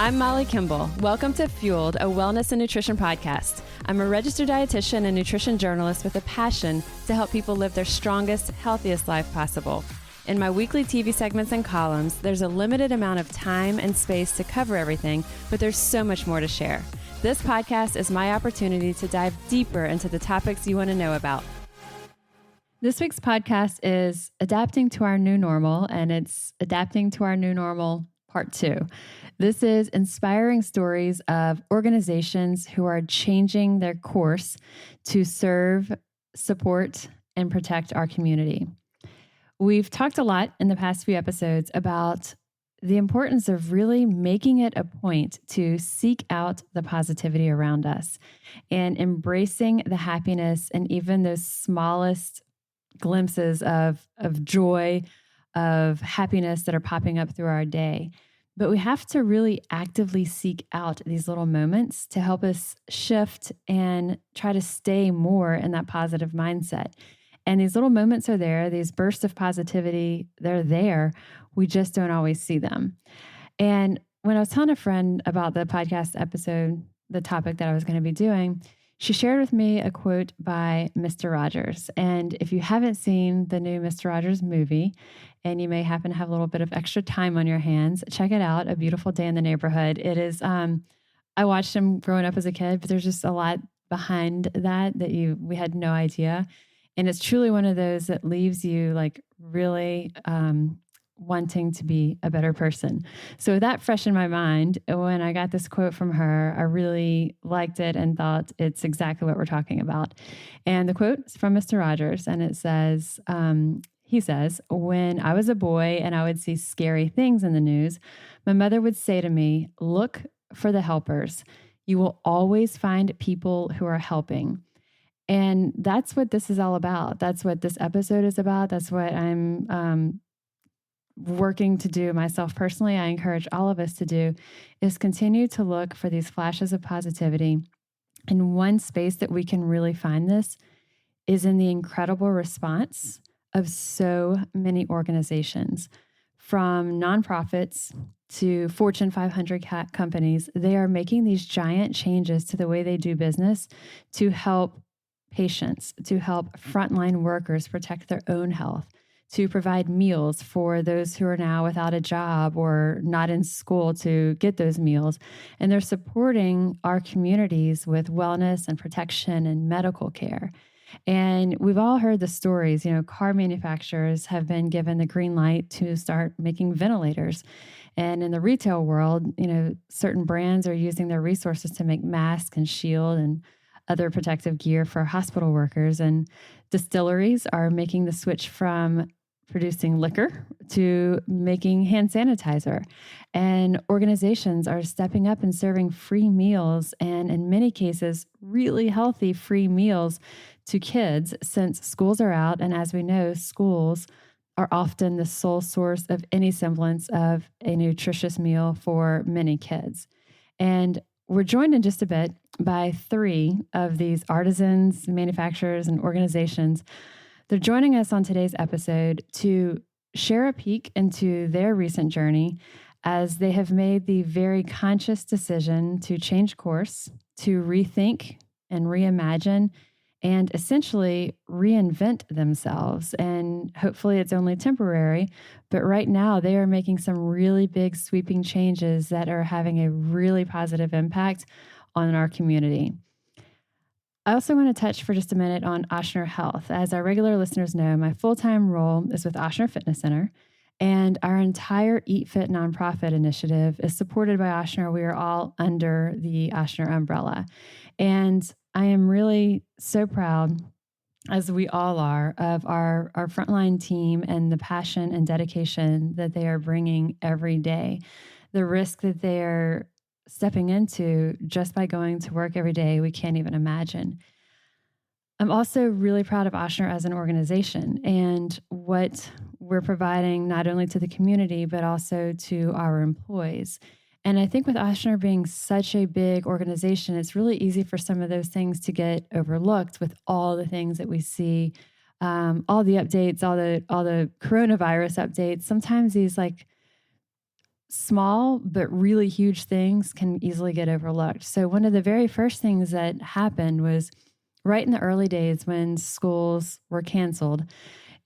I'm Molly Kimball. Welcome to Fueled, a wellness and nutrition podcast. I'm a registered dietitian and nutrition journalist with a passion to help people live their strongest, healthiest life possible. In my weekly TV segments and columns, there's a limited amount of time and space to cover everything, but there's so much more to share. This podcast is my opportunity to dive deeper into the topics you want to know about. This week's podcast is Adapting to Our New Normal, and it's Adapting to Our New Normal Part 2. This is inspiring stories of organizations who are changing their course to serve, support, and protect our community. We've talked a lot in the past few episodes about the importance of really making it a point to seek out the positivity around us and embracing the happiness and even those smallest glimpses of joy, of happiness that are popping up through our day. But we have to really actively seek out these little moments to help us shift and try to stay more in that positive mindset. And these little moments are there, these bursts of positivity, they're there. We just don't always see them. And when I was telling a friend about the podcast episode, the topic that I was going to be doing, she shared with me a quote by Mr. Rogers. And if you haven't seen the new Mr. Rogers movie, and you may happen to have a little bit of extra time on your hands, check it out, A Beautiful Day in the Neighborhood. It is, I watched him growing up as a kid, but there's just a lot behind that we had no idea. And it's truly one of those that leaves you like really wanting to be a better person. So that fresh in my mind, when I got this quote from her, I really liked it and thought it's exactly what we're talking about. And the quote is from Mr. Rogers, and it says, he says, "When I was a boy and I would see scary things in the news, my mother would say to me, 'Look for the helpers. You will always find people who are helping.'" And that's what this is all about. That's what this episode is about. That's what I'm working to do myself personally. I encourage all of us to do is continue to look for these flashes of positivity. And one space that we can really find this is in the incredible response of so many organizations, from nonprofits to Fortune 500 companies. They are making these giant changes to the way they do business to help patients, to help frontline workers protect their own health, to provide meals for those who are now without a job or not in school to get those meals. And they're supporting our communities with wellness and protection and medical care. And we've all heard the stories, car manufacturers have been given the green light to start making ventilators. And in the retail world, certain brands are using their resources to make masks and shield and other protective gear for hospital workers. And distilleries are making the switch from producing liquor to making hand sanitizer. And organizations are stepping up and serving free meals, and in many cases, really healthy free meals to kids since schools are out. And as we know, schools are often the sole source of any semblance of a nutritious meal for many kids. And we're joined in just a bit by 3 of these artisans, manufacturers, and organizations. They're joining us on today's episode to share a peek into their recent journey as they have made the very conscious decision to change course, to rethink and reimagine, and essentially reinvent themselves. And hopefully it's only temporary, but right now they are making some really big sweeping changes that are having a really positive impact on our community. I also want to touch for just a minute on Ochsner Health. As our regular listeners know, my full-time role is with Ochsner Fitness Center, and our entire Eat Fit nonprofit initiative is supported by Ochsner. We are all under the Ochsner umbrella. And I am really so proud, as we all are, of our frontline team and the passion and dedication that they are bringing every day. The risk that they're stepping into just by going to work every day, we can't even imagine. I'm also really proud of Ochsner as an organization and what we're providing not only to the community, but also to our employees. And I think with Ochsner being such a big organization, it's really easy for some of those things to get overlooked with all the things that we see, all the updates, all the coronavirus updates. Sometimes these small but really huge things can easily get overlooked. So one of the very first things that happened was right in the early days when schools were canceled.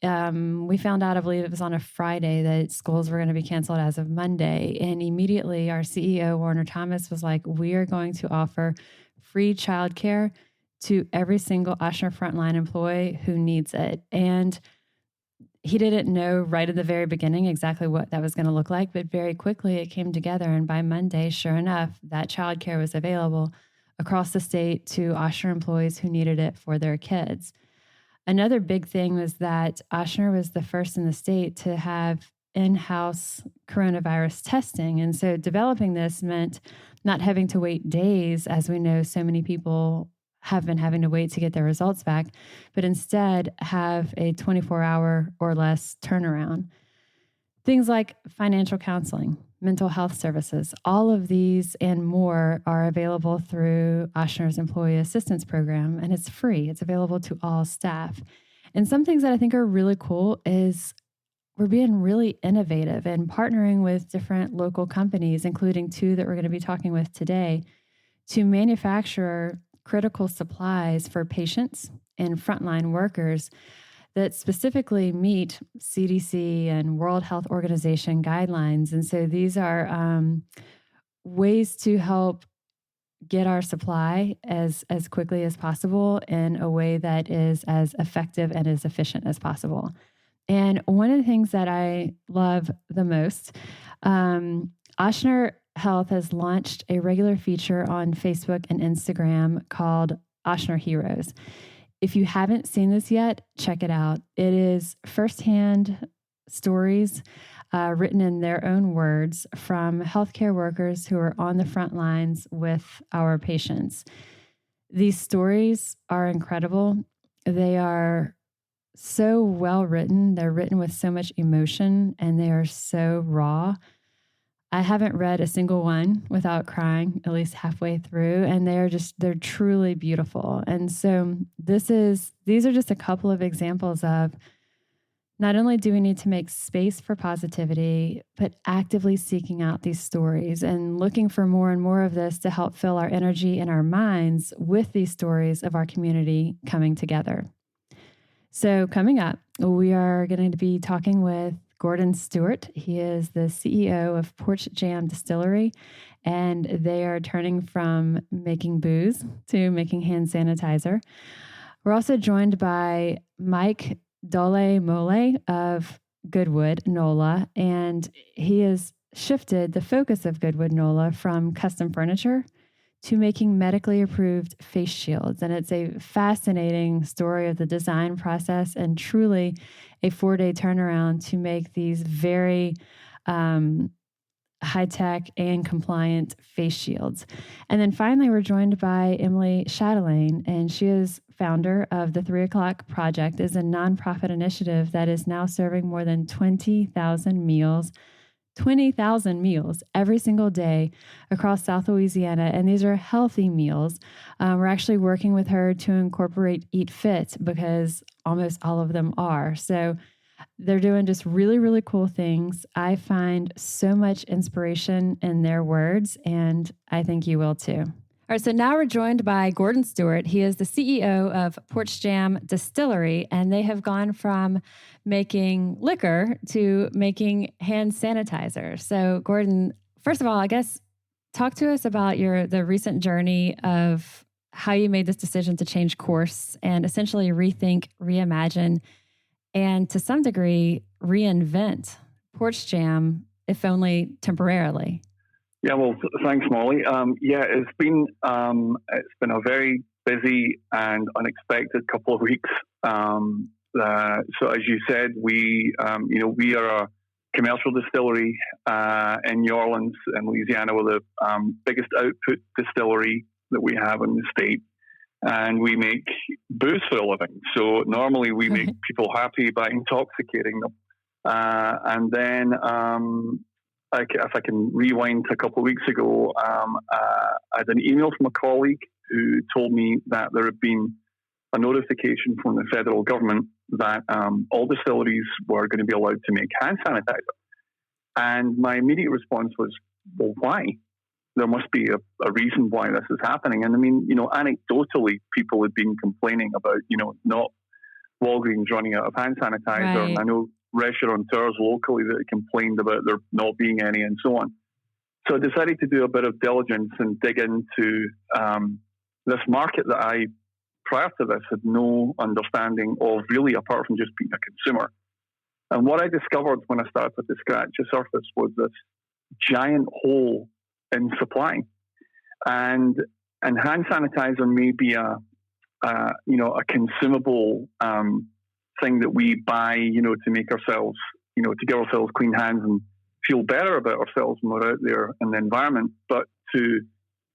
We found out, I believe it was on a Friday, that schools were going to be canceled as of Monday. And immediately our CEO, Warner Thomas, was like, we are going to offer free childcare to every single Ochsner frontline employee who needs it. And he didn't know right at the very beginning exactly what that was going to look like, but very quickly it came together. And by Monday, sure enough, that childcare was available across the state to Ochsner employees who needed it for their kids. Another big thing was that Ochsner was the first in the state to have in-house coronavirus testing. And so developing this meant not having to wait days, as we know so many people have been having to wait to get their results back, but instead have a 24-hour or less turnaround. Things like financial counseling, mental health services, all of these and more are available through Ochsner's Employee Assistance Program, and it's free. It's available to all staff. And some things that I think are really cool is we're being really innovative and partnering with different local companies, including two that we're going to be talking with today, to manufacture critical supplies for patients and frontline workers that specifically meet CDC and World Health Organization guidelines. And so these are ways to help get our supply as quickly as possible in a way that is as effective and as efficient as possible. And one of the things that I love the most, Ochsner Health has launched a regular feature on Facebook and Instagram called Ochsner Heroes. If you haven't seen this yet, check it out. It is firsthand stories written in their own words from healthcare workers who are on the front lines with our patients. These stories are incredible. They are so well written. They're written with so much emotion, and they are so raw. I haven't read a single one without crying at least halfway through, and they're truly beautiful. And so these are just a couple of examples of not only do we need to make space for positivity, but actively seeking out these stories and looking for more and more of this to help fill our energy and our minds with these stories of our community coming together. So coming up, we are going to be talking with Gordon Stewart. He is the CEO of Porch Jam Distillery, and they are turning from making booze to making hand sanitizer. We're also joined by Mike Dole Mole of Goodwood NOLA, and he has shifted the focus of Goodwood NOLA from custom furniture to making medically approved face shields. And it's a fascinating story of the design process and truly a 4-day turnaround to make these very high-tech and compliant face shields. And then finally, we're joined by Emily Chatelain, and she is founder of the 3 O'Clock Project, is a nonprofit initiative that is now serving more than 20,000 meals every single day across South Louisiana. And these are healthy meals. We're actually working with her to incorporate Eat Fit because almost all of them are. So they're doing just really, really cool things. I find so much inspiration in their words, and I think you will too. All right, so now we're joined by Gordon Stewart. He is the CEO of Porch Jam Distillery, and they have gone from making liquor to making hand sanitizer. So, Gordon, first of all, I guess talk to us about the recent journey of how you made this decision to change course and essentially rethink, reimagine, and to some degree reinvent Porch Jam, if only temporarily. Yeah, well, thanks, Molly. It's been a very busy and unexpected couple of weeks. So, as you said, we are a commercial distillery in New Orleans, in Louisiana. We're the biggest output distillery that we have in the state, and we make booze for a living. So normally we make people happy by intoxicating them, and then. If I can rewind to a couple of weeks ago, I had an email from a colleague who told me that there had been a notification from the federal government that all distilleries were going to be allowed to make hand sanitizer. And my immediate response was, well, why? There must be a reason why this is happening. And I mean, anecdotally, people had been complaining about, not Walgreens running out of hand sanitizer. Right. And I know restaurateurs locally that complained about there not being any and so on. So I decided to do a bit of diligence and dig into this market that I, prior to this, had no understanding of really, apart from just being a consumer. And what I discovered when I started to scratch the surface was this giant hole in supply. And hand sanitizer may be a consumable thing that we buy, to make ourselves, to give ourselves clean hands and feel better about ourselves when we're out there in the environment. But to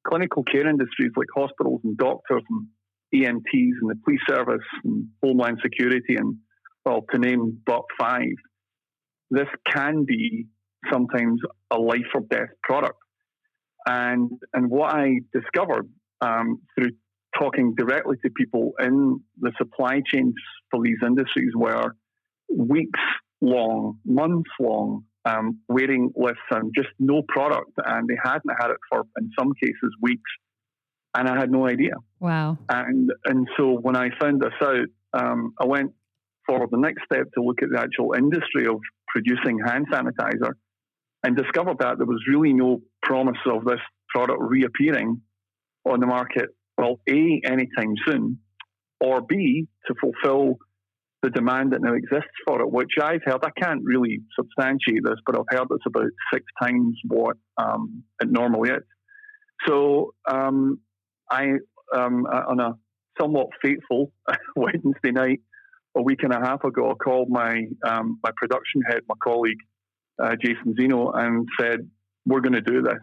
clinical care industries like hospitals and doctors and EMTs and the police service and Homeland Security and, well, to name but 5, this can be sometimes a life or death product. And what I discovered through talking directly to people in the supply chains for these industries were weeks long, months long, waiting lists and just no product. And they hadn't had it for, in some cases, weeks. And I had no idea. Wow. And so when I found this out, I went for the next step to look at the actual industry of producing hand sanitizer and discovered that there was really no promise of this product reappearing on the market, well, A, anytime soon, or B, to fulfill the demand that now exists for it, which I've heard, I can't really substantiate this, but I've heard it's about 6 times what it normally is. So I, on a somewhat fateful Wednesday night, a week and a half ago, I called my production head, my colleague, Jason Zeno, and said, we're going to do this.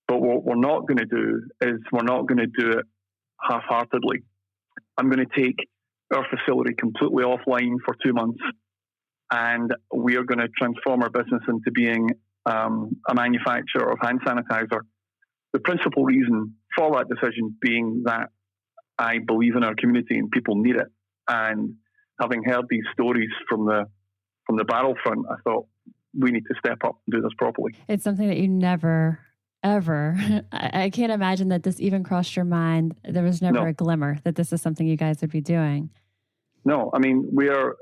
But what we're not going to do is we're not going to do it half-heartedly. I'm going to take our facility completely offline for 2 months, and we are going to transform our business into being a manufacturer of hand sanitizer. The principal reason for that decision being that I believe in our community and people need it. And having heard these stories from the battlefront, I thought we need to step up and do this properly. It's something that you never, ever, I can't imagine that this even crossed your mind. There was never a glimmer that this is something you guys would be doing. No, I mean, we are,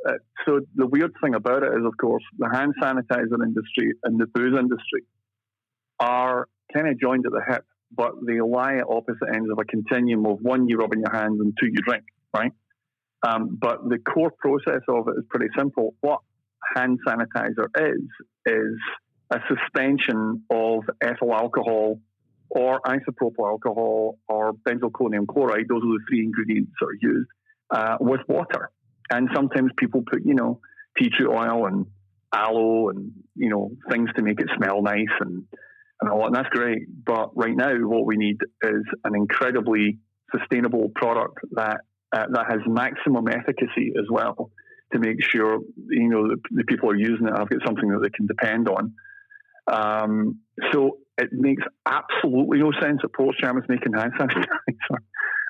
so the weird thing about it is, of course, the hand sanitizer industry and the booze industry are kind of joined at the hip, but they lie at opposite ends of a continuum of 1, you rub in your hands, and 2, you drink, right? But the core process of it is pretty simple. What hand sanitizer is a suspension of ethyl alcohol or isopropyl alcohol or benzalkonium chloride. Those are the 3 ingredients that are used with water. And sometimes people put, tea tree oil and aloe and, things to make it smell nice and all that. And that's great. But right now, what we need is an incredibly sustainable product that has maximum efficacy as well, to make sure, the people are using it have got something that they can depend on. So it makes absolutely no sense that Portscham is making hand sanitizer.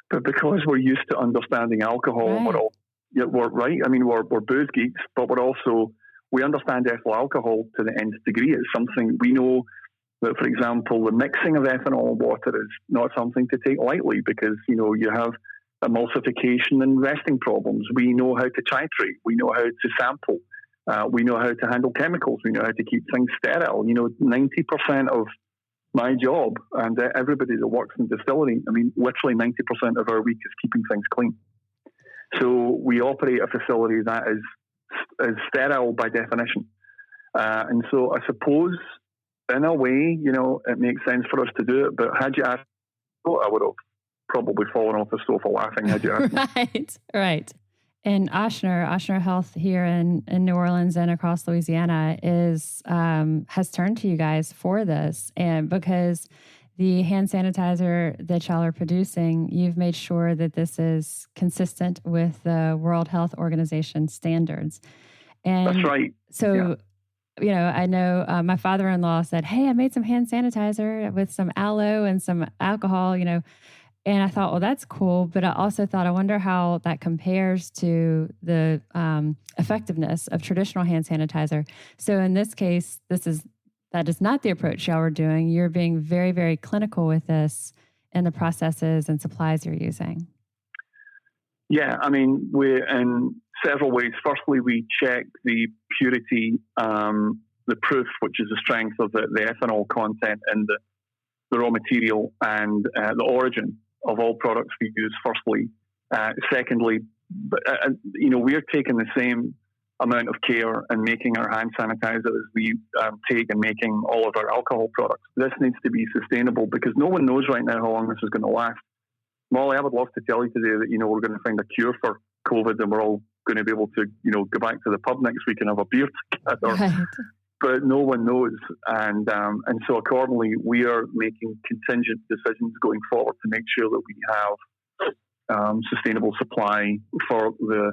But because we're used to understanding alcohol, right. We're booze geeks, but we understand ethyl alcohol to the nth degree. It's something we know that, for example, the mixing of ethanol and water is not something to take lightly because, you have emulsification and resting problems. We know how to titrate. We know how to sample. We know how to handle chemicals. We know how to keep things sterile. 90% of my job and everybody that works in distillery, literally 90% of our week is keeping things clean. So we operate a facility that is sterile by definition. And so I suppose, in a way, it makes sense for us to do it. But had you asked, I would have probably fallen off the sofa laughing had you asked me. Right. And Ochsner Health here in New Orleans and across Louisiana has turned to you guys for this. And because the hand sanitizer that y'all are producing, you've made sure that this is consistent with the World Health Organization standards. And that's right. So, I know my father-in-law said, hey, I made some hand sanitizer with some aloe and some alcohol, And I thought, well, that's cool. But I also thought, I wonder how that compares to the effectiveness of traditional hand sanitizer. So in this case, this is that is not the approach y'all are doing. You're being very, very clinical with this and the processes and supplies you're using. Yeah, I mean, we're in several ways. Firstly, we check the purity, the proof, which is the strength of the ethanol content in the raw material, and the origin of all products we use, firstly. Secondly, we're taking the same amount of care in making our hand sanitizer as we take in making all of our alcohol products. This needs to be sustainable because no one knows right now how long this is going to last. Molly, I would love to tell you today that, we're going to find a cure for COVID and we're all going to be able to, go back to the pub next week and have a beer together. Right. But no one knows. And so accordingly, we are making contingent decisions going forward to make sure that we have sustainable supply for the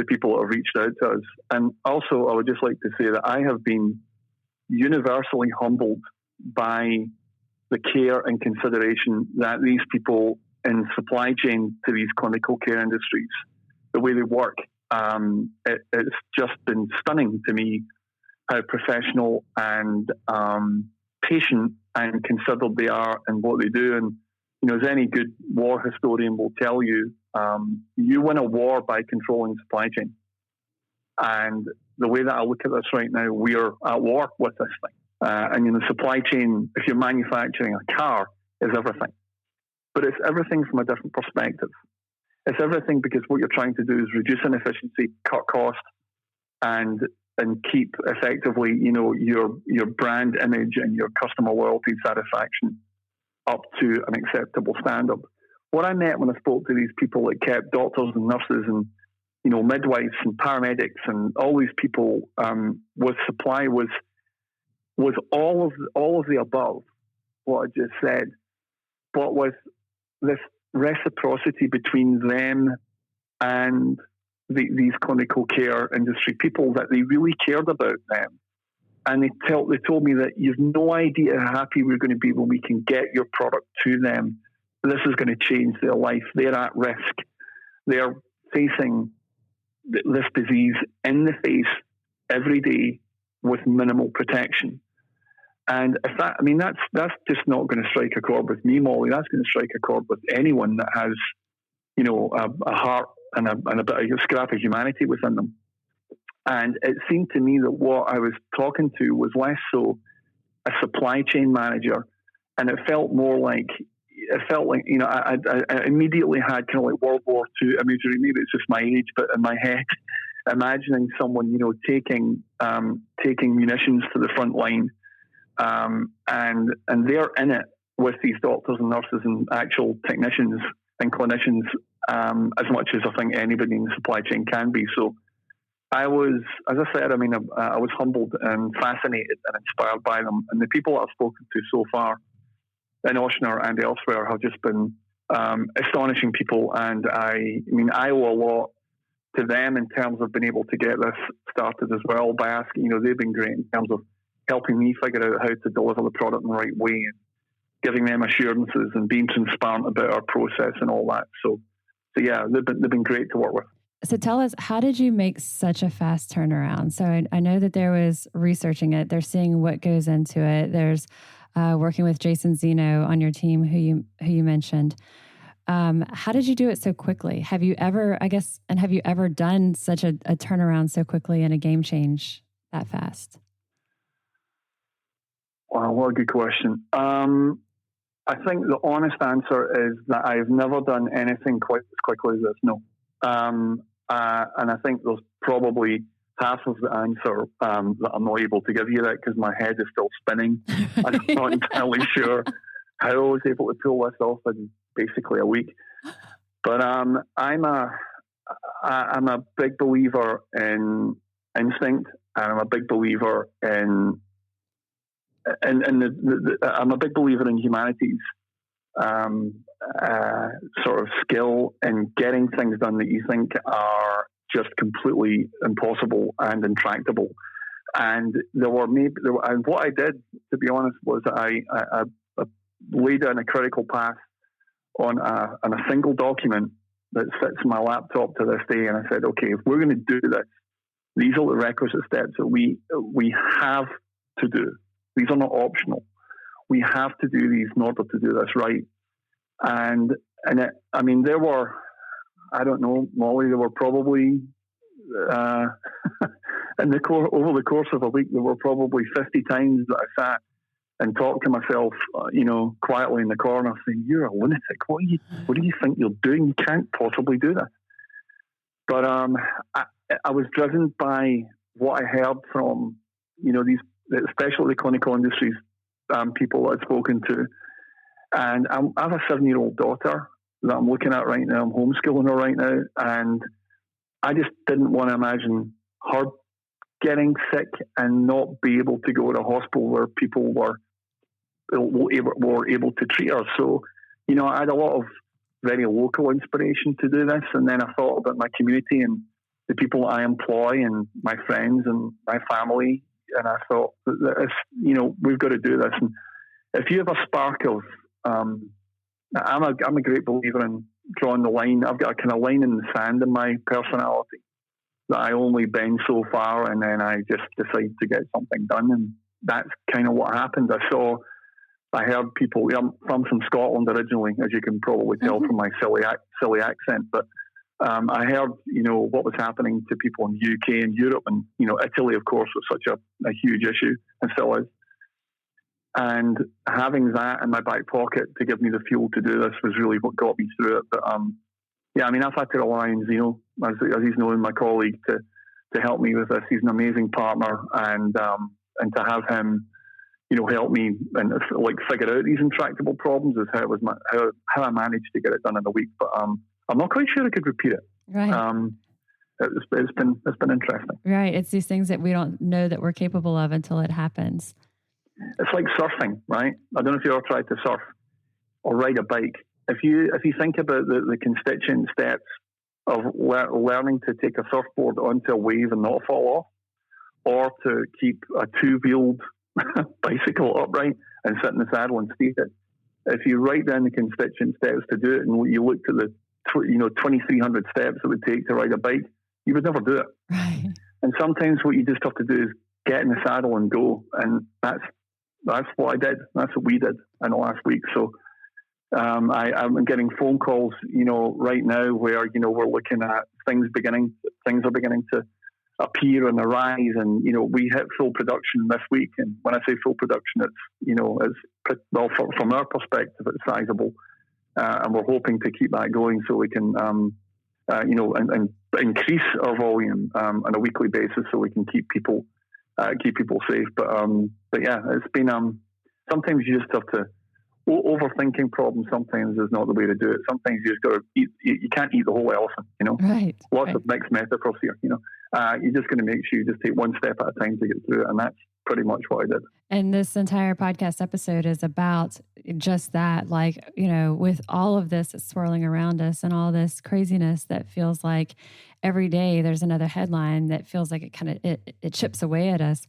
people that have reached out to us. And also, I would just like to say that I have been universally humbled by the care and consideration that these people in supply chain to these clinical care industries, the way they work, it's just been stunning to me how professional and patient and considered they are in what they do. And, as any good war historian will tell you, you win a war by controlling supply chain. And the way that I look at this right now, we are at war with this thing. And the supply chain, if you're manufacturing a car, is everything. But it's everything from a different perspective. It's everything because what you're trying to do is reduce inefficiency, cut cost, and keep effectively, your brand image and your customer loyalty satisfaction up to an acceptable standard. What I met when I spoke to these people that kept doctors and nurses and midwives and paramedics and all these people with supply was all of the above what I just said, but with this reciprocity between them and these clinical care industry people, that they really cared about them. And they told me that you've no idea how happy we're going to be when we can get your product to them. This is going to change their life. They're at risk. They're facing this disease in the face every day with minimal protection. And that's just not going to strike a chord with me, Molly. That's going to strike a chord with anyone that has, a heart and a bit of a scrap of humanity within them. And it seemed to me that what I was talking to was less so a supply chain manager, and it felt more like, I immediately had kind of like World War II imagery. Maybe it's just my age, but in my head, imagining someone, taking munitions to the front line, and they're in it with these doctors and nurses and actual technicians and clinicians as much as I think anybody in the supply chain can be. So I was, as I said, I was humbled and fascinated and inspired by them. And the people that I've spoken to so far in Oshner and elsewhere have just been astonishing people. And I owe a lot to them in terms of being able to get this started as well by asking, they've been great in terms of helping me figure out how to deliver the product in the right way and giving them assurances and being transparent about our process and all that. So yeah, they've been great to work with. So tell us, how did you make such a fast turnaround? So I know that there was researching it. They're seeing what goes into it. There's working with Jason Zeno on your team, who you mentioned. How did you do it so quickly? Have you ever done such a turnaround so quickly and a game change that fast? Wow, what a good question. I think the honest answer is that I've never done anything quite as quickly as this. No. And I think there's probably half of the answer that I'm not able to give you that because my head is still spinning. I'm not entirely sure how I was able to pull this off in basically a week. But I'm a big believer in instinct, and I'm a big believer in I'm a big believer in humanity's sort of skill in getting things done that you think are just completely impossible and intractable. And and what I did, to be honest, was I laid down a critical path on a single document that sits in my laptop to this day, and I said, okay, if we're going to do this, these are the requisite steps that we have to do. These are not optional. We have to do these in order to do this right. And there were, I don't know, Molly, there were probably, over the course of a week, there were probably 50 times that I sat and talked to myself, quietly in the corner saying, "You're a lunatic. What do you think you're doing? You can't possibly do this." But I was driven by what I heard from, these, especially the clinical industries, people that I'd spoken to. And I have a 7-year-old daughter that I'm looking at right now. I'm homeschooling her right now. And I just didn't want to imagine her getting sick and not be able to go to a hospital where people were able to treat her. So, I had a lot of very local inspiration to do this. And then I thought about my community and the people I employ and my friends and my family. And I thought, we've got to do this. And if you have a spark of, I'm a great believer in drawing the line. I've got a kind of line in the sand in my personality that I only bend so far, and then I just decide to get something done. And that's kind of what happened. I heard people. I'm from Scotland originally, as you can probably tell from my silly accent. But I heard, what was happening to people in the UK and Europe, and Italy, of course, was such a huge issue and still is. And having that in my back pocket to give me the fuel to do this was really what got me through it. But I've had to rely on Zeno, as he's known, my colleague, to help me with this. He's an amazing partner, and to have him, help me and figure out these intractable problems is how I managed to get it done in a week. But I'm not quite sure I could repeat it. Right. It's been interesting. Right. It's these things that we don't know that we're capable of until it happens. It's like surfing, right? I don't know if you ever tried to surf or ride a bike. If you think about the constituent steps of learning to take a surfboard onto a wave and not fall off, or to keep a 2-wheeled bicycle upright and sit in the saddle and steer it, if you write down the constituent steps to do it, and you looked at the 2,300 steps it would take to ride a bike, you would never do it. Right. And sometimes what you just have to do is get in the saddle and go, and that's what I did. That's what we did in the last week. So I'm getting phone calls, right now where, we're looking at things are beginning to appear and arise. And, we hit full production this week. And when I say full production, from our perspective, it's sizable. And we're hoping to keep that going so we can, and increase our volume on a weekly basis so we can keep people safe. But yeah, it's been, sometimes you just have to, overthinking problems sometimes is not the way to do it. Sometimes you just got to eat, you can't eat the whole elephant, Right. Lots of mixed metaphors here, you're just going to make sure you just take one step at a time to get through it. And that's pretty much what I did. And this entire podcast episode is about just that, with all of this that's swirling around us and all this craziness that feels like every day there's another headline that feels like it chips away at us.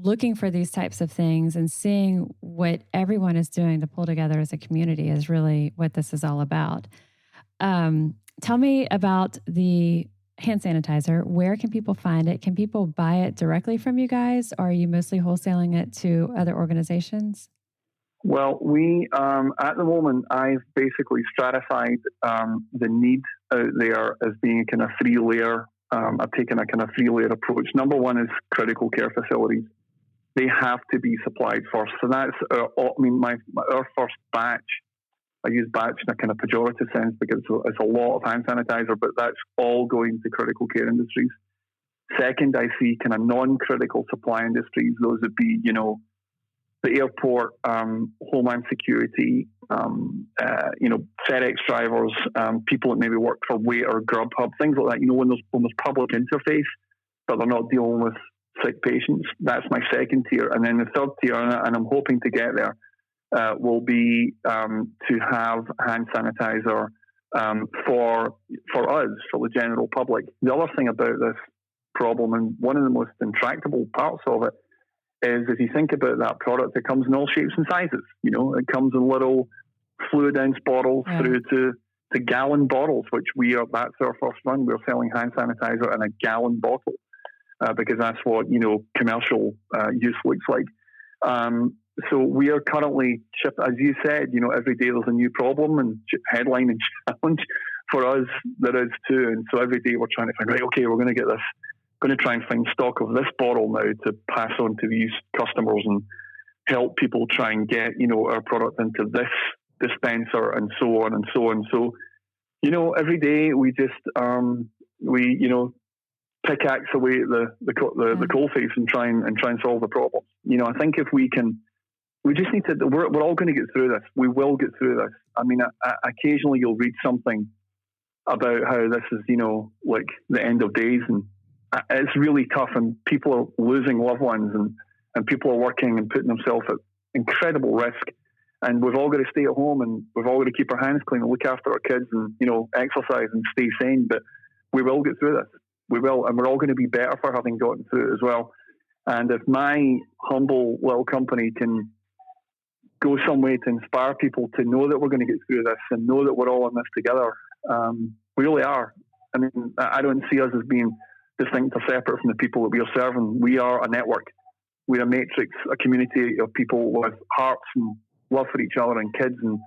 Looking for these types of things and seeing what everyone is doing to pull together as a community is really what this is all about. Tell me about the hand sanitizer. Where can people find it? Can people buy it directly from you guys, or are you mostly wholesaling it to other organizations? Well, we, at the moment, I've basically stratified the need out there as being a kind of 3-layer. I've taken a kind of 3-layer approach. Number one is critical care facilities. They have to be supplied first. So that's, our first batch. I use batch in a kind of pejorative sense because it's a lot of hand sanitizer, but that's all going to critical care industries. Second, I see kind of non-critical supply industries. Those would be, the airport, homeland security, FedEx drivers, people that maybe work for Wait or Grubhub, things like that. When there's public interface, but they're not dealing with sick patients. That's my second tier. And then the third tier, and I'm hoping to get there, will be to have hand sanitizer for us, for the general public. The other thing about this problem, and one of the most intractable parts of it, is if you think about that product, it comes in all shapes and sizes. It comes in little fluid ounce bottles through to gallon bottles, which that's our first run. We're selling hand sanitizer in a gallon bottle because that's what, commercial use looks like. So we are currently, as you said, every day there's a new problem and headline and challenge. For us, there is too. And so every day we're trying to find, right, okay, we're going to try and find stock of this bottle now to pass on to these customers and help people try and get, our product into this dispenser and so on and so on. So, every day we just, pickaxe away at the coal face and try and solve the problem. I think if we just need to, we're all going to get through this. We will get through this. I mean, occasionally you'll read something about how this is, like the end of days, and it's really tough, and people are losing loved ones, and people are working and putting themselves at incredible risk. And we've all got to stay at home, and we've all got to keep our hands clean and look after our kids and, exercise and stay sane. But we will get through this. We will, and we're all going to be better for having gotten through it as well. And if my humble little company can go some way to inspire people to know that we're going to get through this and know that we're all in this together, we really are. I mean, I don't see us as being distinct or separate from the people that we are serving. We are a network. We're a matrix, a community of people with hearts and love for each other and kids and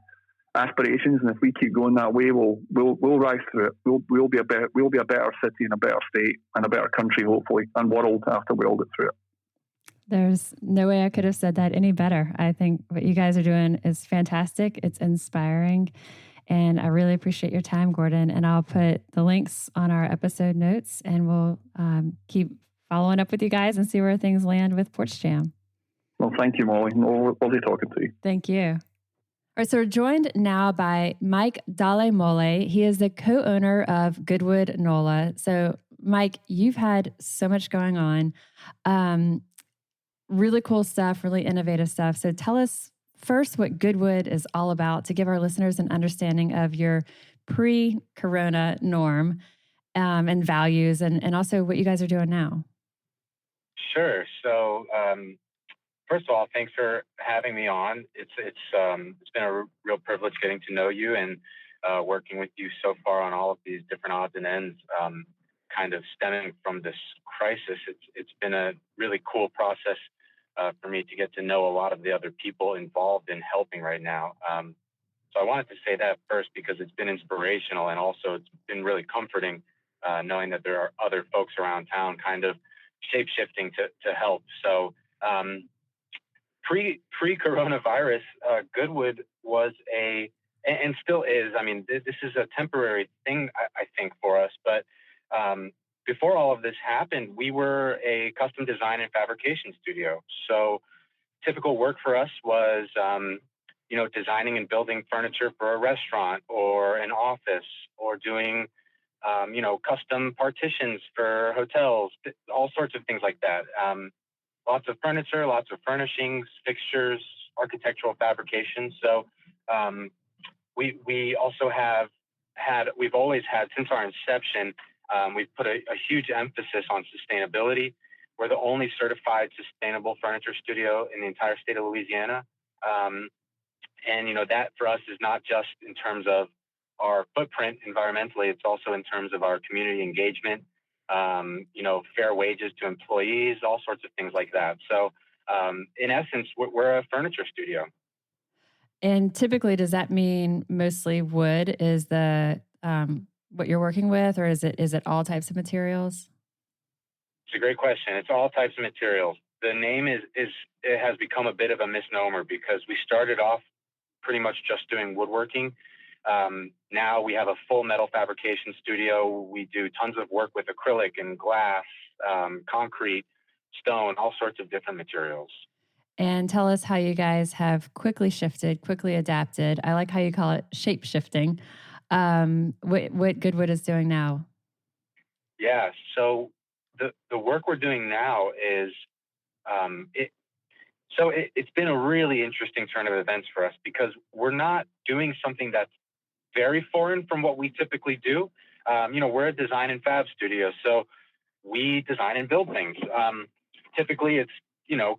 aspirations. And if we keep going that way, we'll rise through it. We'll be a better city and a better state and a better country, hopefully, and world after we all get through it. There's no way I could have said that any better. I think what you guys are doing is fantastic. It's inspiring. And I really appreciate your time, Gordon. And I'll put the links on our episode notes, and we'll keep following up with you guys and see where things land with Porch Jam. Well, thank you, Molly. Lovely talking to you. Thank you. All right, so we're joined now by Mike Dalemole. He is the co-owner of Goodwood NOLA. So, Mike, you've had so much going on. Really cool stuff, really innovative stuff. So tell us first what Goodwood is all about to give our listeners an understanding of your pre-corona norm and values, and also what you guys are doing now. Sure. So, first of all, thanks for having me on. It's been a real privilege getting to know you and working with you so far on all of these different odds and ends, kind of stemming from this crisis. It's been a really cool process for me to get to know a lot of the other people involved in helping right now. So I wanted to say that first because it's been inspirational, and also it's been really comforting knowing that there are other folks around town kind of shape-shifting to help. So pre-coronavirus, Goodwood was and still is, I mean, this is a temporary thing, I think, for us. But before all of this happened, we were a custom design and fabrication studio. So typical work for us was, designing and building furniture for a restaurant or an office, or doing, custom partitions for hotels, all sorts of things like that. Lots of furniture, lots of furnishings, fixtures, architectural fabrication. So we also we've always had, since our inception, we've put a huge emphasis on sustainability. We're the only certified sustainable furniture studio in the entire state of Louisiana. And, that for us is not just in terms of our footprint environmentally, it's also in terms of our community engagement, fair wages to employees, all sorts of things like that. So in essence, we're a furniture studio. And typically, does that mean mostly wood is the what you're working with, or is it all types of materials? It's a great question. It's all types of materials. The name it has become a bit of a misnomer because we started off pretty much just doing woodworking. Now we have a full metal fabrication studio. We do tons of work with acrylic and glass, concrete, stone, all sorts of different materials. And tell us how you guys have quickly adapted. I like how you call it shape shifting. What Goodwood is doing now. Yeah. So the work we're doing now is, it's been a really interesting turn of events for us because we're not doing something that's very foreign from what we typically do. We're a design and fab studio, so we design and build things. Typically it's,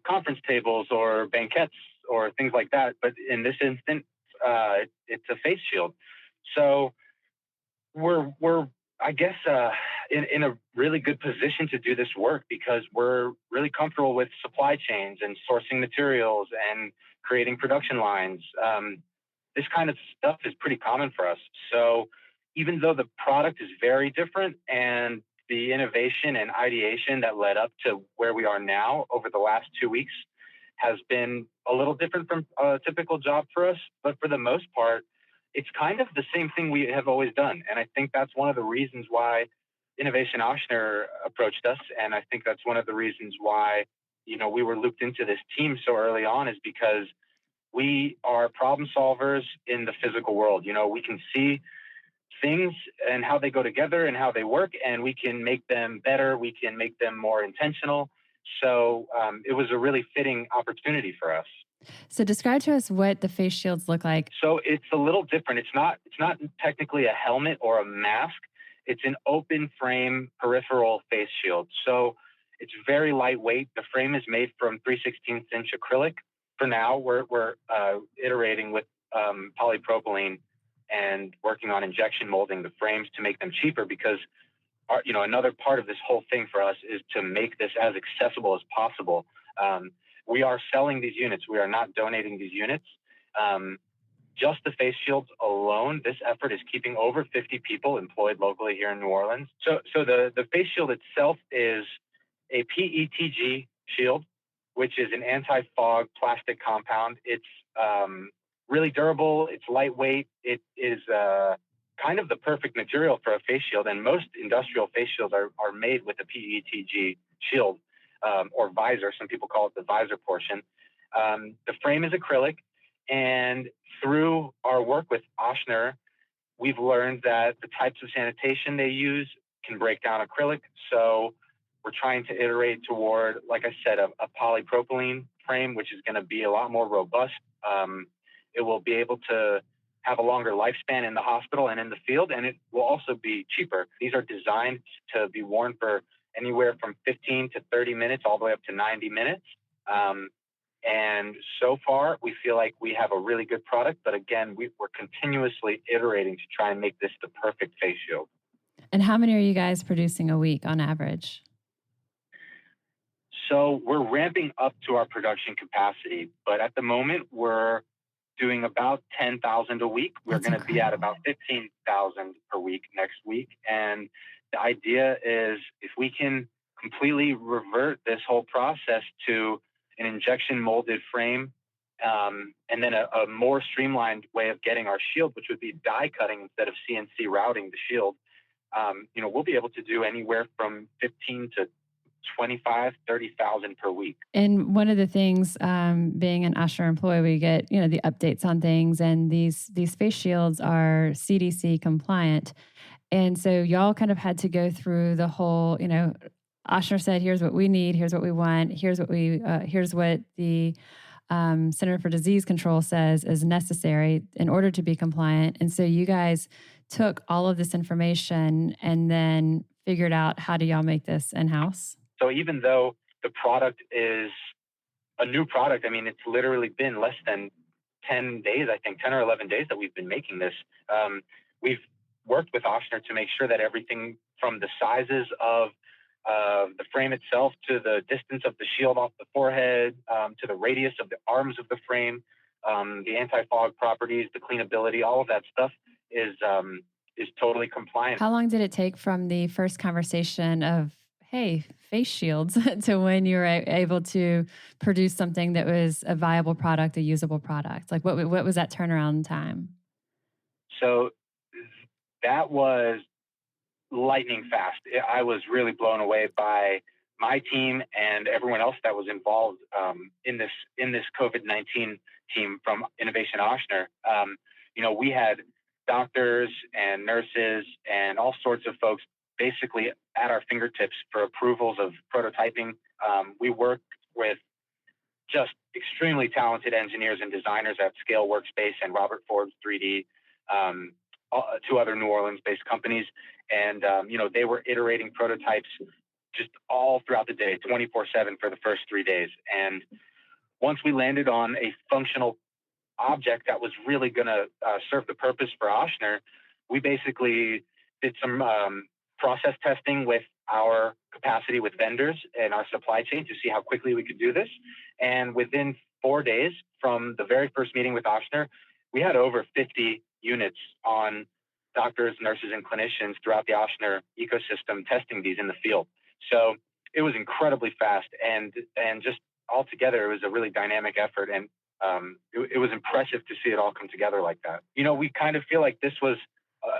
conference tables or banquettes or things like that. But in this instance, it's a face shield. So we're I guess in a really good position to do this work because we're really comfortable with supply chains and sourcing materials and creating production lines. This kind of stuff is pretty common for us. So even though the product is very different and the innovation and ideation that led up to where we are now over the last 2 weeks has been a little different from a typical job for us, but for the most part, it's kind of the same thing we have always done. And I think that's one of the reasons why Innovation Ochsner approached us. And I think that's one of the reasons why, we were looped into this team so early on, is because we are problem solvers in the physical world. We can see things and how they go together and how they work, and we can make them better. We can make them more intentional. So it was a really fitting opportunity for us. So describe to us what the face shields look like. So it's a little different. It's not technically a helmet or a mask. It's an open frame peripheral face shield. So it's very lightweight. The frame is made from 3/16 inch acrylic. For now, we're iterating with polypropylene and working on injection molding the frames to make them cheaper, because another part of this whole thing for us is to make this as accessible as possible. We are selling these units. We are not donating these units. Just the face shields alone, this effort is keeping over 50 people employed locally here in New Orleans. So the face shield itself is a PETG shield, which is an anti-fog plastic compound. It's really durable. It's lightweight. It is kind of the perfect material for a face shield. And most industrial face shields are made with a PETG shield. Or visor. Some people call it the visor portion. The frame is acrylic, and through our work with Ochsner, we've learned that the types of sanitation they use can break down acrylic. So we're trying to iterate toward, like I said, a polypropylene frame, which is going to be a lot more robust. It will be able to have a longer lifespan in the hospital and in the field, and it will also be cheaper. These are designed to be worn for anywhere from 15 to 30 minutes, all the way up to 90 minutes. And so far, we feel like we have a really good product. But again, we're continuously iterating to try and make this the perfect face shield. And how many are you guys producing a week on average? So we're ramping up to our production capacity. But at the moment, we're doing about 10,000 a week. We're going to be at about 15,000 per week next week. And the idea is, if we can completely revert this whole process to an injection molded frame, and then a more streamlined way of getting our shield, which would be die cutting instead of CNC routing the shield, we'll be able to do anywhere from 15 to 25, 30,000 per week. And one of the things, being an Ochsner employee, we get, the updates on things, and these face shields are CDC compliant. And so y'all kind of had to go through the whole, Ochsner said, here's what we need, here's what we want, here's what the Center for Disease Control says is necessary in order to be compliant. And so you guys took all of this information and then figured out, how do y'all make this in-house? So even though the product is a new product, it's literally been less than 10 days, I think 10 or 11 days that we've been making this. We've worked with Ochsner to make sure that everything from the sizes of the frame itself to the distance of the shield off the forehead, to the radius of the arms of the frame, the anti-fog properties, the cleanability, all of that stuff is totally compliant. How long did it take from the first conversation of, hey, face shields, to when you were able to produce something that was a viable product, a usable product? Like what was that turnaround time? So that was lightning fast. I was really blown away by my team and everyone else that was involved in this COVID-19 team from Innovation Ochsner. We had doctors and nurses and all sorts of folks basically at our fingertips for approvals of prototyping. We worked with just extremely talented engineers and designers at Scale Workspace and Robert Forbes 3D, two other New Orleans-based companies. And, they were iterating prototypes just all throughout the day, 24/7 for the first 3 days. And once we landed on a functional object that was really going to serve the purpose for Ochsner, we basically did some process testing with our capacity with vendors and our supply chain to see how quickly we could do this. And within 4 days from the very first meeting with Ochsner, we had over 50 units on doctors, nurses, and clinicians throughout the Ochsner ecosystem testing these in the field. So it was incredibly fast, and just altogether, it was a really dynamic effort, and it was impressive to see it all come together like that. We kind of feel like this was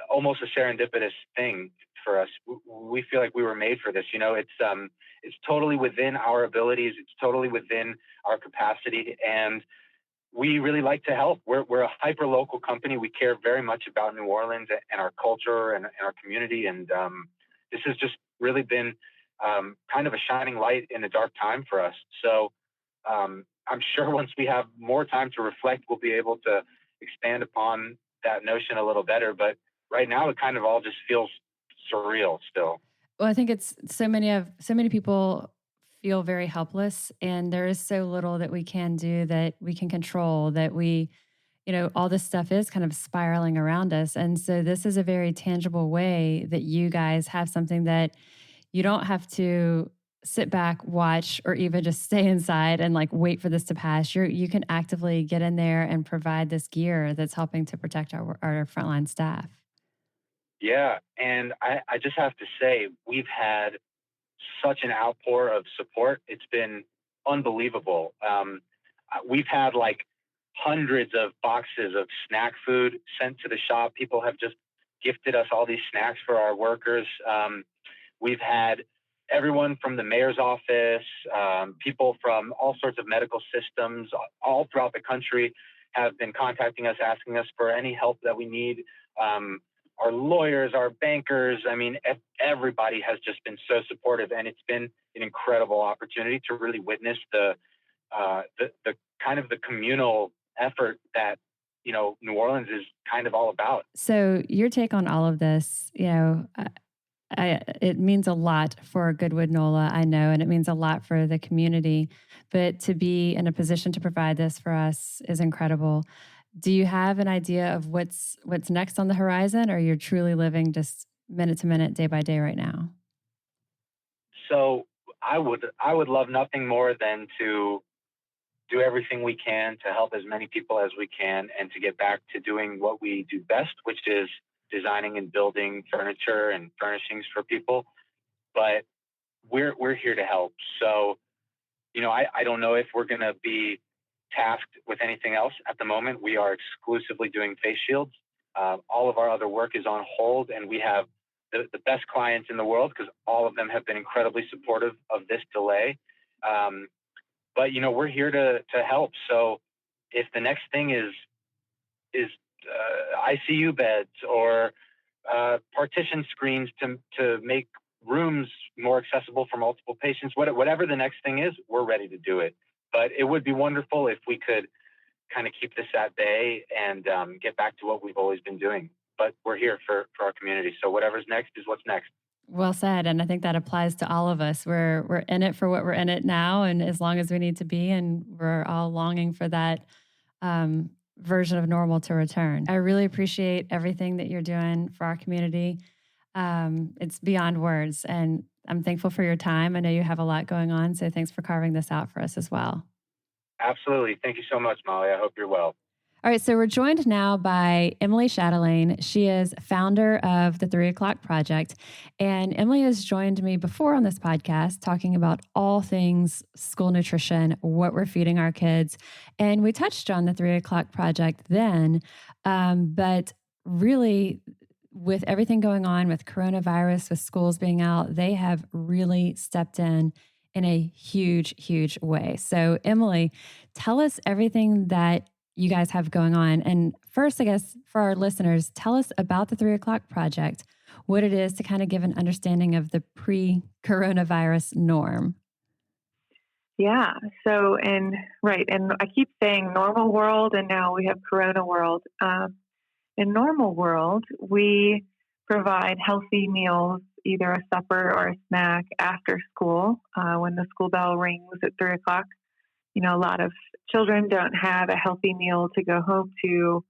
almost a serendipitous thing for us. We feel like we were made for this. It's totally within our abilities. It's totally within our capacity, and we really like to help. We're a hyper local company. We care very much about New Orleans and our culture and our community, and this has just really been kind of a shining light in a dark time for us. So I'm sure once we have more time to reflect, we'll be able to expand upon that notion a little better. But right now, it kind of all just feels surreal still. Well, I think it's so many people feel very helpless, and there is so little that we can do, that we can control, that all this stuff is kind of spiraling around us. And so this is a very tangible way that you guys have something that you don't have to sit back, watch, or even just stay inside and wait for this to pass. You can actively get in there and provide this gear that's helping to protect our frontline staff. Yeah. And I just have to say, we've had such an outpour of support. It's been unbelievable. We've had hundreds of boxes of snack food sent to the shop. People have just gifted us all these snacks for our workers. We've had everyone from the mayor's office, people from all sorts of medical systems all throughout the country have been contacting us, asking us for any help that we need. Our lawyers, our bankers, everybody has just been so supportive, and it's been an incredible opportunity to really witness the kind of the communal effort that, New Orleans is kind of all about. So your take on all of this, it means a lot for Goodwood NOLA, I know, and it means a lot for the community. But to be in a position to provide this for us is incredible. Do you have an idea of what's next on the horizon, or you're truly living just minute to minute, day by day right now? So I would love nothing more than to do everything we can to help as many people as we can, and to get back to doing what we do best, which is designing and building furniture and furnishings for people. But we're here to help. So, I don't know if we're going to be tasked with anything else at the moment. We are exclusively doing face shields. All of our other work is on hold, and we have the best clients in the world, because all of them have been incredibly supportive of this delay. But we're here to help. So if the next thing is ICU beds or partition screens to make rooms more accessible for multiple patients, whatever the next thing is, we're ready to do it. But it would be wonderful if we could kind of keep this at bay and get back to what we've always been doing. But we're here for our community. So whatever's next is what's next. Well said. And I think that applies to all of us. We're in it for what we're in it now, and as long as we need to be, and we're all longing for that version of normal to return. I really appreciate everything that you're doing for our community. It's beyond words, and I'm thankful for your time. I know you have a lot going on, so thanks for carving this out for us as well. Absolutely. Thank you so much, Molly. I hope you're well. All right, so we're joined now by Emily Chatelaine. She is founder of the 3 O'Clock Project. And Emily has joined me before on this podcast talking about all things school nutrition, what we're feeding our kids. And we touched on the 3 O'Clock Project then, but really with everything going on with coronavirus, with schools being out, they have really stepped in a huge, huge way. So Emily, tell us everything that you guys have going on. And first, I guess, for our listeners, tell us about the 3 O'Clock Project, what it is, to kind of give an understanding of the pre-coronavirus norm. Yeah. So, and I keep saying normal world, and now we have Corona world. In normal world, we provide healthy meals, either a supper or a snack after school, when the school bell rings at 3 o'clock. A lot of children don't have a healthy meal to go home to,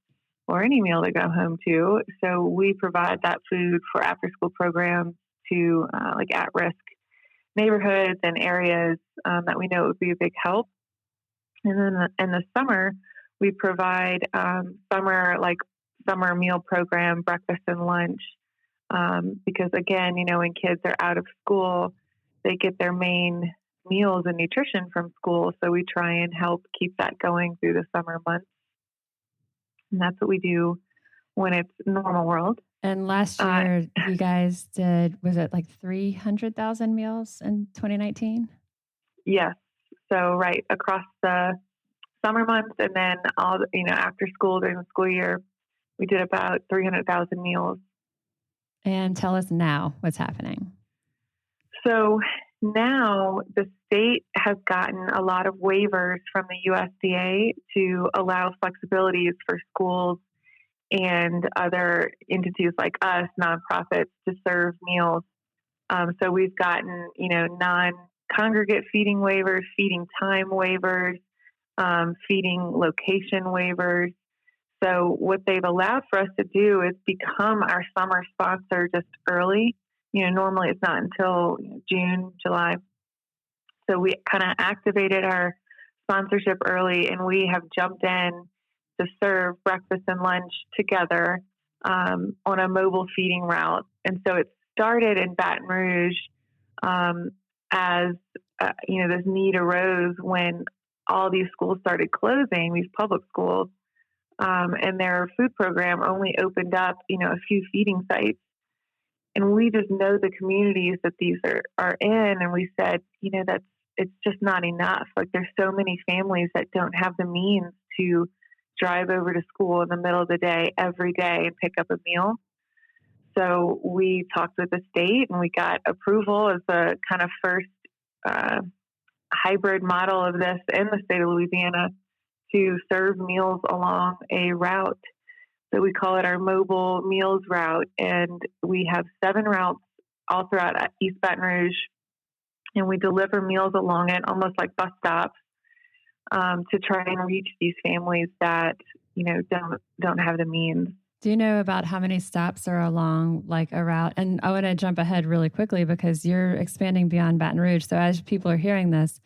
or any meal to go home to. So we provide that food for after school programs to like at-risk neighborhoods and areas that we know would be a big help. And then in the summer, we provide summer meal program, breakfast and lunch, because again, when kids are out of school, they get their main meals and nutrition from school. So we try and help keep that going through the summer months. And that's what we do when it's normal world. And last year, you guys did, was it like 300,000 meals in 2019? Yes. So right across the summer months, and then all after school during the school year, we did about 300,000 meals. And tell us now what's happening. So now the state has gotten a lot of waivers from the USDA to allow flexibilities for schools and other entities like us, nonprofits, to serve meals. So we've gotten, non-congregate feeding waivers, feeding time waivers, feeding location waivers. So what they've allowed for us to do is become our summer sponsor just early. Normally it's not until June, July. So we kind of activated our sponsorship early, and we have jumped in to serve breakfast and lunch together on a mobile feeding route. And so it started in Baton Rouge as this need arose when all these schools started closing, these public schools, and their food program only opened up, a few feeding sites. And we just know the communities that these are in. And we said, it's just not enough. Like, there's so many families that don't have the means to drive over to school in the middle of the day every day and pick up a meal. So we talked with the state, and we got approval as the kind of first hybrid model of this in the state of Louisiana to serve meals along a route. So we call it our mobile meals route. And we have 7 routes all throughout East Baton Rouge. And we deliver meals along it, almost like bus stops, to try and reach these families that, don't have the means. Do you know about how many stops are along like a route? And I want to jump ahead really quickly because you're expanding beyond Baton Rouge. So as people are hearing this,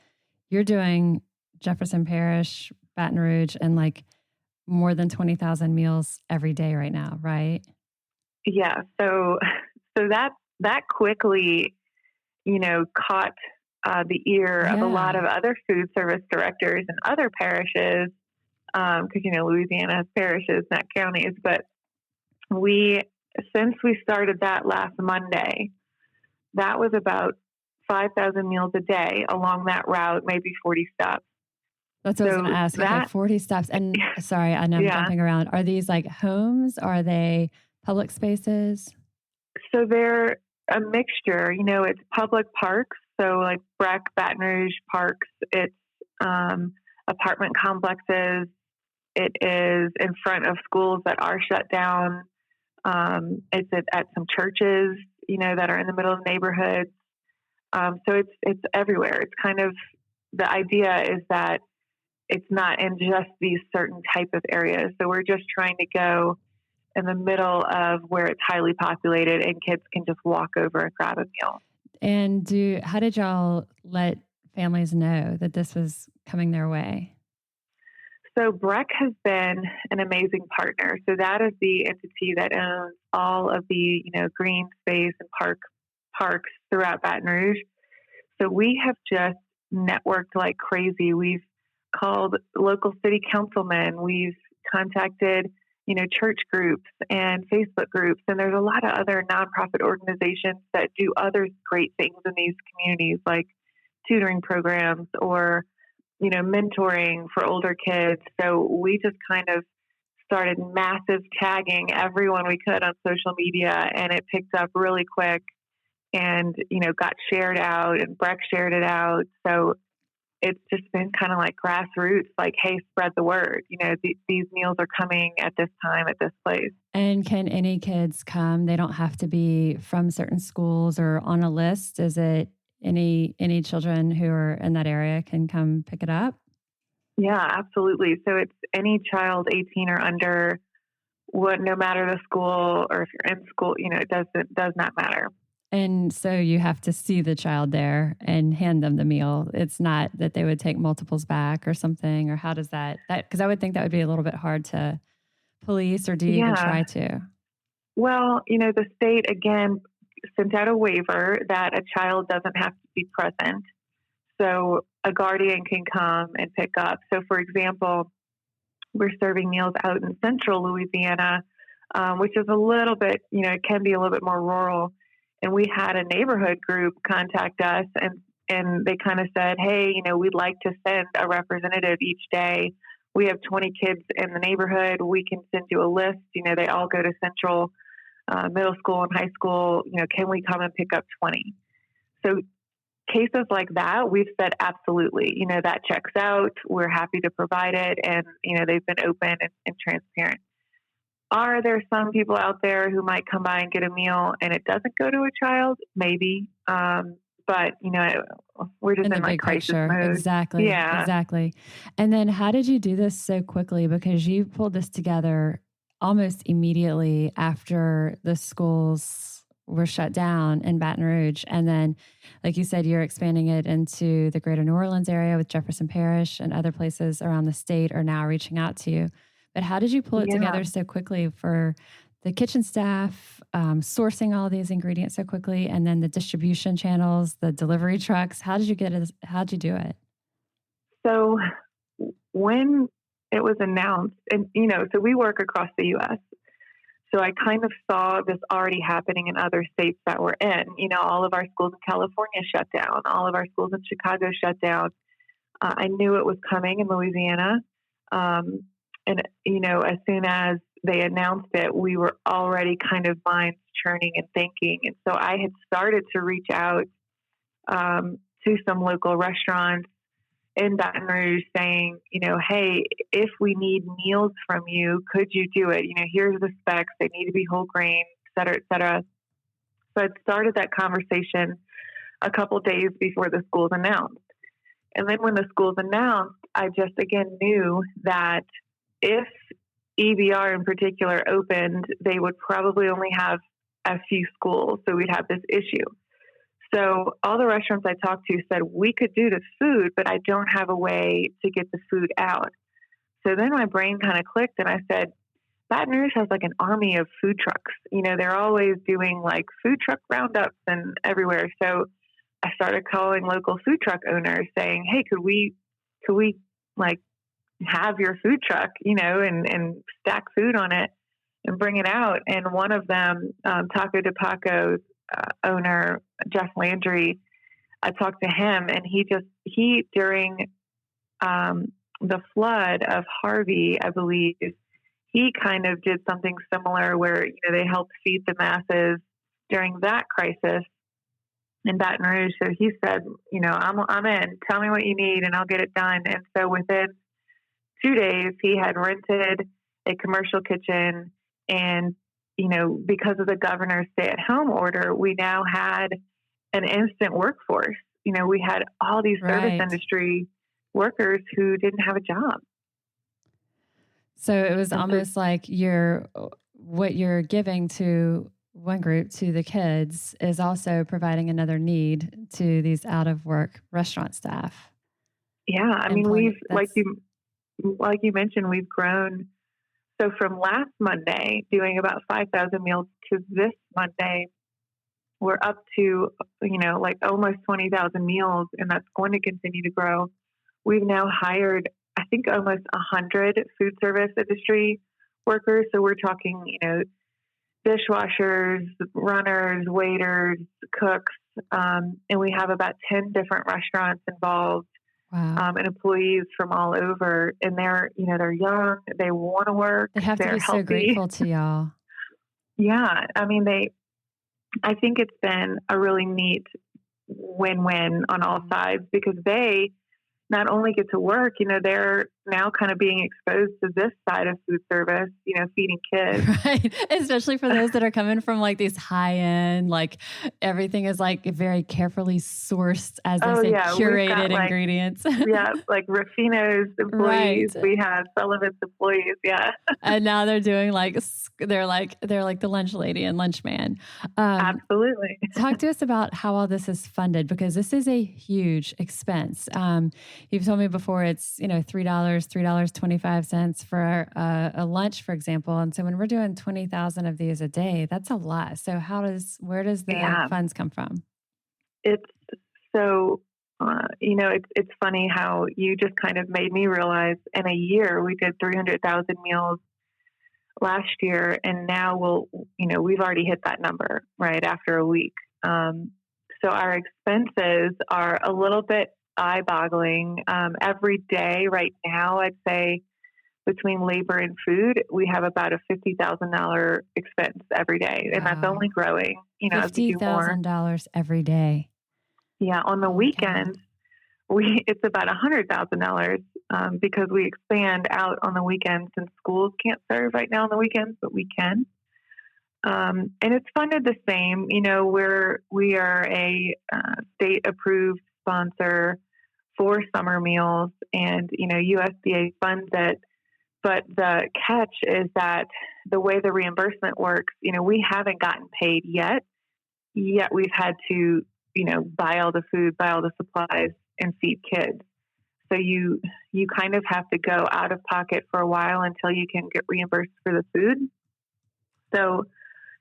you're doing Jefferson Parish, Baton Rouge, and like more than 20,000 meals every day right now, right? Yeah. So that quickly, caught the ear of a lot of other food service directors and other parishes, because, Louisiana has parishes, not counties. But since we started that last Monday, that was about 5,000 meals a day along that route, maybe 40 stops. That's what I was going to ask. Okay, 40 stops. And sorry, I know I'm jumping around. Are these like homes? Are they public spaces? So they're a mixture. It's public parks. So like Breck, Baton Rouge parks. It's apartment complexes. It is in front of schools that are shut down. It's at some churches, that are in the middle of neighborhoods. So it's everywhere. It's kind of, the idea is that it's not in just these certain type of areas. So we're just trying to go in the middle of where it's highly populated and kids can just walk over and grab a meal. And how did y'all let families know that this was coming their way? So Breck has been an amazing partner. So that is the entity that owns all of the, green space and parks throughout Baton Rouge. So we have just networked like crazy. We've called local city councilmen. We've contacted, church groups and Facebook groups. And there's a lot of other nonprofit organizations that do other great things in these communities, like tutoring programs or, mentoring for older kids. So we just kind of started massive tagging everyone we could on social media, and it picked up really quick and, got shared out, and Breck shared it out. So it's just been kind of like grassroots, like, hey, spread the word. These meals are coming at this time, at this place. And can any kids come? They don't have to be from certain schools or on a list. Is it any children who are in that area can come pick it up? Yeah, absolutely. So it's any child 18 or under, no matter the school or if you're in school, it does not matter. And so you have to see the child there and hand them the meal. It's not that they would take multiples back or something, or how does that, because I would think that would be a little bit hard to police, or do you even try to? Well, the state, again, sent out a waiver that a child doesn't have to be present. So a guardian can come and pick up. So, for example, we're serving meals out in central Louisiana, which is a little bit, it can be a little bit more rural. And we had a neighborhood group contact us, and they kind of said, hey, we'd like to send a representative each day. We have 20 kids in the neighborhood. We can send you a list. They all go to central middle school and high school. Can we come and pick up 20? So cases like that, we've said absolutely. That checks out. We're happy to provide it. And, they've been open and transparent. Are there some people out there who might come by and get a meal and it doesn't go to a child? Maybe. But, we're just in like crisis mode. Exactly. Yeah. Exactly. And then how did you do this so quickly? Because you pulled this together almost immediately after the schools were shut down in Baton Rouge. And then, like you said, you're expanding it into the greater New Orleans area with Jefferson Parish, and other places around the state are now reaching out to you. But how did you pull it together so quickly for the kitchen staff, sourcing all these ingredients so quickly, and then the distribution channels, the delivery trucks? How did you get it? How'd you do it? So when it was announced, and, so we work across the U.S., so I kind of saw this already happening in other states that we're in. All of our schools in California shut down. All of our schools in Chicago shut down. I knew it was coming in Louisiana. And, as soon as they announced it, we were already kind of minds churning and thinking. And so I had started to reach out to some local restaurants in Baton Rouge saying, hey, if we need meals from you, could you do it? Here's the specs. They need to be whole grain, et cetera, et cetera. So I started that conversation a couple days before the schools announced. And then when the schools announced, I just again knew that if EBR in particular opened, they would probably only have a few schools. So we'd have this issue. So all the restaurants I talked to said, we could do the food, but I don't have a way to get the food out. So then my brain kind of clicked and I said, Baton Rouge has like an army of food trucks. They're always doing like food truck roundups and everywhere. So I started calling local food truck owners saying, hey, could we like have your food truck, and stack food on it and bring it out. And one of them, Taco de Paco's owner, Jeff Landry, I talked to him, and he during the flood of Harvey, I believe, he kind of did something similar where, they helped feed the masses during that crisis in Baton Rouge. So he said, I'm in, tell me what you need and I'll get it done. And so within 2 days, he had rented a commercial kitchen, and, because of the governor's stay-at-home order, we now had an instant workforce. We had all these service industry workers who didn't have a job. So it was almost like what you're giving to one group, to the kids, is also providing another need to these out-of-work restaurant staff. Yeah, I mean, we've like you mentioned, we've grown. So from last Monday, doing about 5,000 meals, to this Monday, we're up to, like almost 20,000 meals, and that's going to continue to grow. We've now hired, I think, almost 100 food service industry workers. So we're talking, dishwashers, runners, waiters, cooks, and we have about 10 different restaurants involved. Wow. And employees from all over, and they're young, they want to work. They have to be healthy. So grateful to y'all. Yeah. I mean, I think it's been a really neat win-win on all sides, because they, not only get to work, they're now kind of being exposed to this side of food service, feeding kids. Right. Especially for those that are coming from like these high end, like everything is like very carefully sourced, as they say, curated ingredients. Yeah. Like Ruffino's employees. Right. We have Sullivan's employees. Yeah. And now they're doing they're like the lunch lady and lunch man. Absolutely. Talk to us about how all this is funded, because this is a huge expense. You've told me before it's, $3.25 for a lunch, for example. And so when we're doing 20,000 of these a day, that's a lot. So where does the funds come from? It's so, it's funny how you just kind of made me realize in a year we did 300,000 meals last year. And now we've already hit that number right after a week. So our expenses are a little bit eye-boggling. Every day right now, I'd say between labor and food, we have about a $50,000 expense every day. And that's only growing, $50,000 every day. Yeah. On the weekends, it's about $100,000 because we expand out on the weekends, and schools can't serve right now on the weekends, but we can. And it's funded the same. We are a state-approved sponsor for summer meals, and USDA funds it. But the catch is that the way the reimbursement works, we haven't gotten paid yet we've had to buy all the food, buy all the supplies, and feed kids. So you kind of have to go out of pocket for a while until you can get reimbursed for the food. So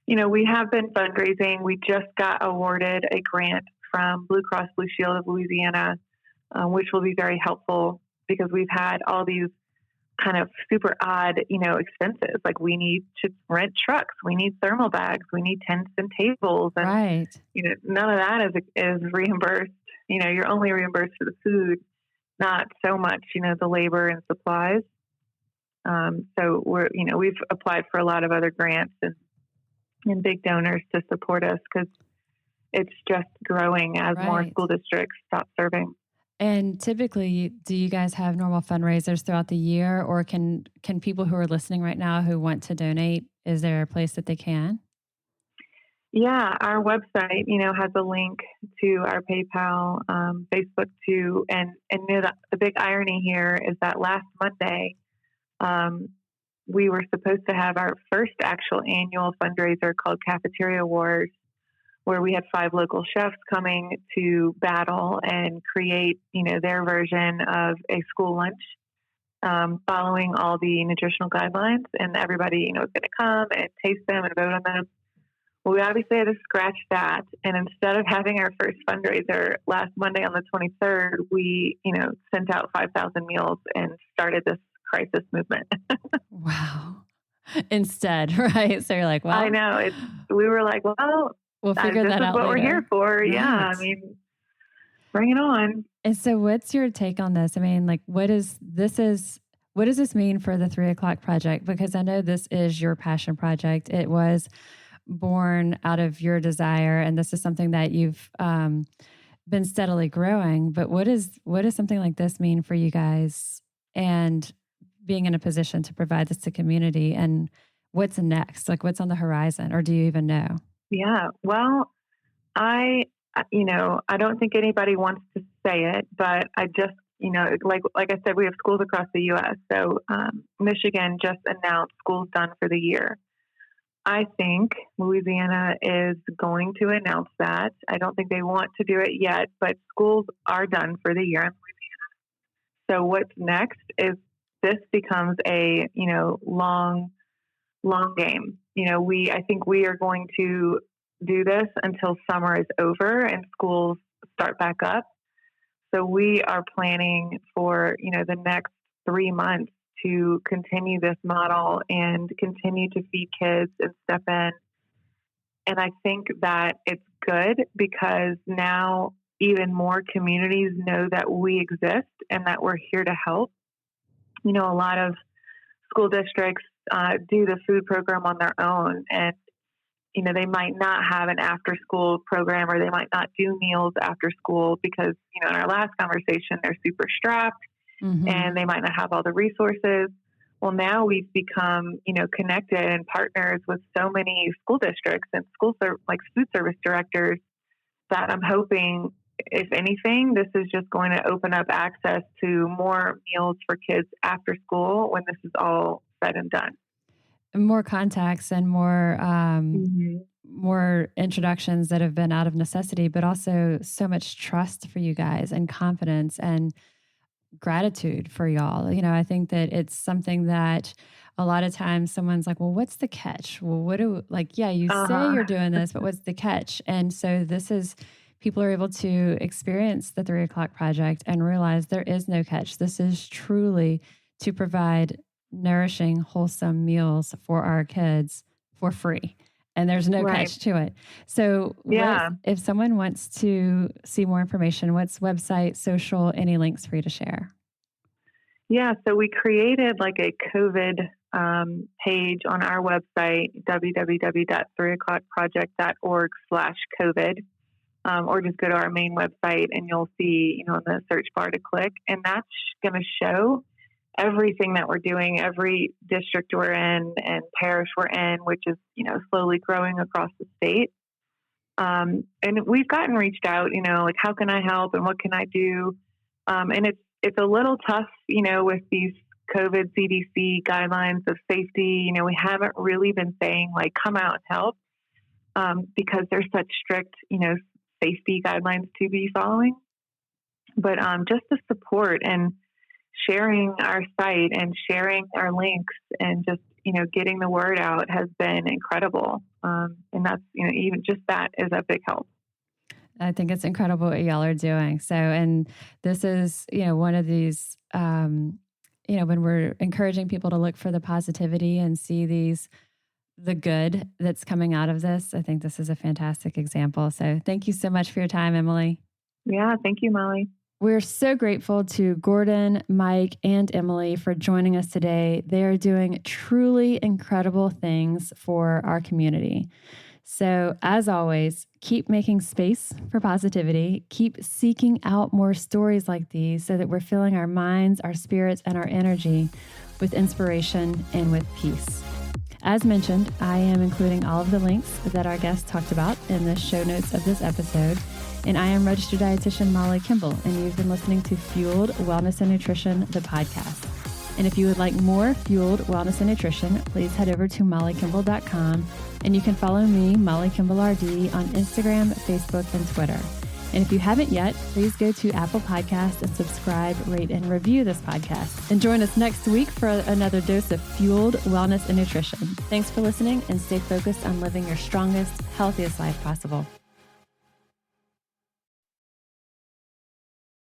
we have been fundraising. We just got awarded a grant from Blue Cross Blue Shield of Louisiana, which will be very helpful because we've had all these kind of super odd, expenses. Like we need to rent trucks, we need thermal bags, we need tents and tables, and right. None of that is reimbursed. You're only reimbursed for the food, not so much, the labor and supplies. So we've applied for a lot of other grants and big donors to support us because it's just growing as more school districts stop serving. And typically, do you guys have normal fundraisers throughout the year, or can people who are listening right now who want to donate, is there a place that they can? Yeah, our website, has a link to our PayPal, Facebook too. And the big irony here is that last Monday, we were supposed to have our first actual annual fundraiser called Cafeteria Wars, where we had 5 local chefs coming to battle and create, their version of a school lunch, following all the nutritional guidelines. And everybody, was going to come and taste them and vote on them. Well, we obviously had to scratch that. And instead of having our first fundraiser last Monday on the 23rd, we, sent out 5,000 meals and started this crisis movement. Wow. Instead, right? So you're like, well, I know. We were like, well, we'll figure that out This is what later. we're here for. Right. Yeah. Bring it on. And so what's your take on this? What does this mean for the 3 o'clock project? Because I know this is your passion project. It was born out of your desire, and this is something that you've been steadily growing. But what does something like this mean for you guys, and being in a position to provide this to community, and what's next? Like, what's on the horizon, or do you even know? Yeah, well, I don't think anybody wants to say it, but I just, like I said, we have schools across the U.S. So Michigan just announced schools done for the year. I think Louisiana is going to announce that. I don't think they want to do it yet, but schools are done for the year in Louisiana. So what's next is this becomes a, long game. I think we are going to do this until summer is over and schools start back up. So we are planning for, the next 3 months to continue this model and continue to feed kids and step in. And I think that it's good because now even more communities know that we exist and that we're here to help. A lot of school districts do the food program on their own. And, they might not have an after school program, or they might not do meals after school because, in our last conversation, they're super strapped and they might not have all the resources. Well, now we've become, connected and partners with so many school districts and food service directors that I'm hoping, if anything, this is just going to open up access to more meals for kids after school when this is all said and done. More contacts and more introductions that have been out of necessity, but also so much trust for you guys and confidence and gratitude for y'all. I think that it's something that a lot of times someone's like, well, what's the catch? Well, you say you're doing this, but what's the catch? And so people are able to experience the 3 o'clock project and realize there is no catch. This is truly to provide nourishing, wholesome meals for our kids for free. And there's no catch to it. So if someone wants to see more information, what's website, social, any links for you to share? Yeah, so we created like a COVID page on our website, www.3o'clockproject.org/COVID, or just go to our main website and you'll see, in the search bar to click. And that's going to show everything that we're doing, every district we're in and parish we're in, which is, slowly growing across the state. And we've gotten reached out, like, how can I help and what can I do? And it's a little tough, with these COVID CDC guidelines of safety. We haven't really been saying like, come out and help, because there's such strict, safety guidelines to be following. But just the support and sharing our site and sharing our links and just, getting the word out has been incredible. And that's, even just that is a big help. I think it's incredible what y'all are doing. So, and this is, one of these, when we're encouraging people to look for the positivity and see the good that's coming out of this, I think this is a fantastic example. So thank you so much for your time, Emily. Yeah, thank you, Molly. We're so grateful to Gordon, Mike, and Emily for joining us today. They are doing truly incredible things for our community. So as always, keep making space for positivity. Keep seeking out more stories like these so that we're filling our minds, our spirits, and our energy with inspiration and with peace. As mentioned, I am including all of the links that our guests talked about in the show notes of this episode. And I am registered dietitian Molly Kimball, and you've been listening to Fueled Wellness and Nutrition, the podcast. And if you would like more Fueled Wellness and Nutrition, please head over to mollykimball.com, and you can follow me, Molly Kimball RD, on Instagram, Facebook, and Twitter. And if you haven't yet, please go to Apple Podcasts and subscribe, rate, and review this podcast. And join us next week for another dose of Fueled Wellness and Nutrition. Thanks for listening, and stay focused on living your strongest, healthiest life possible.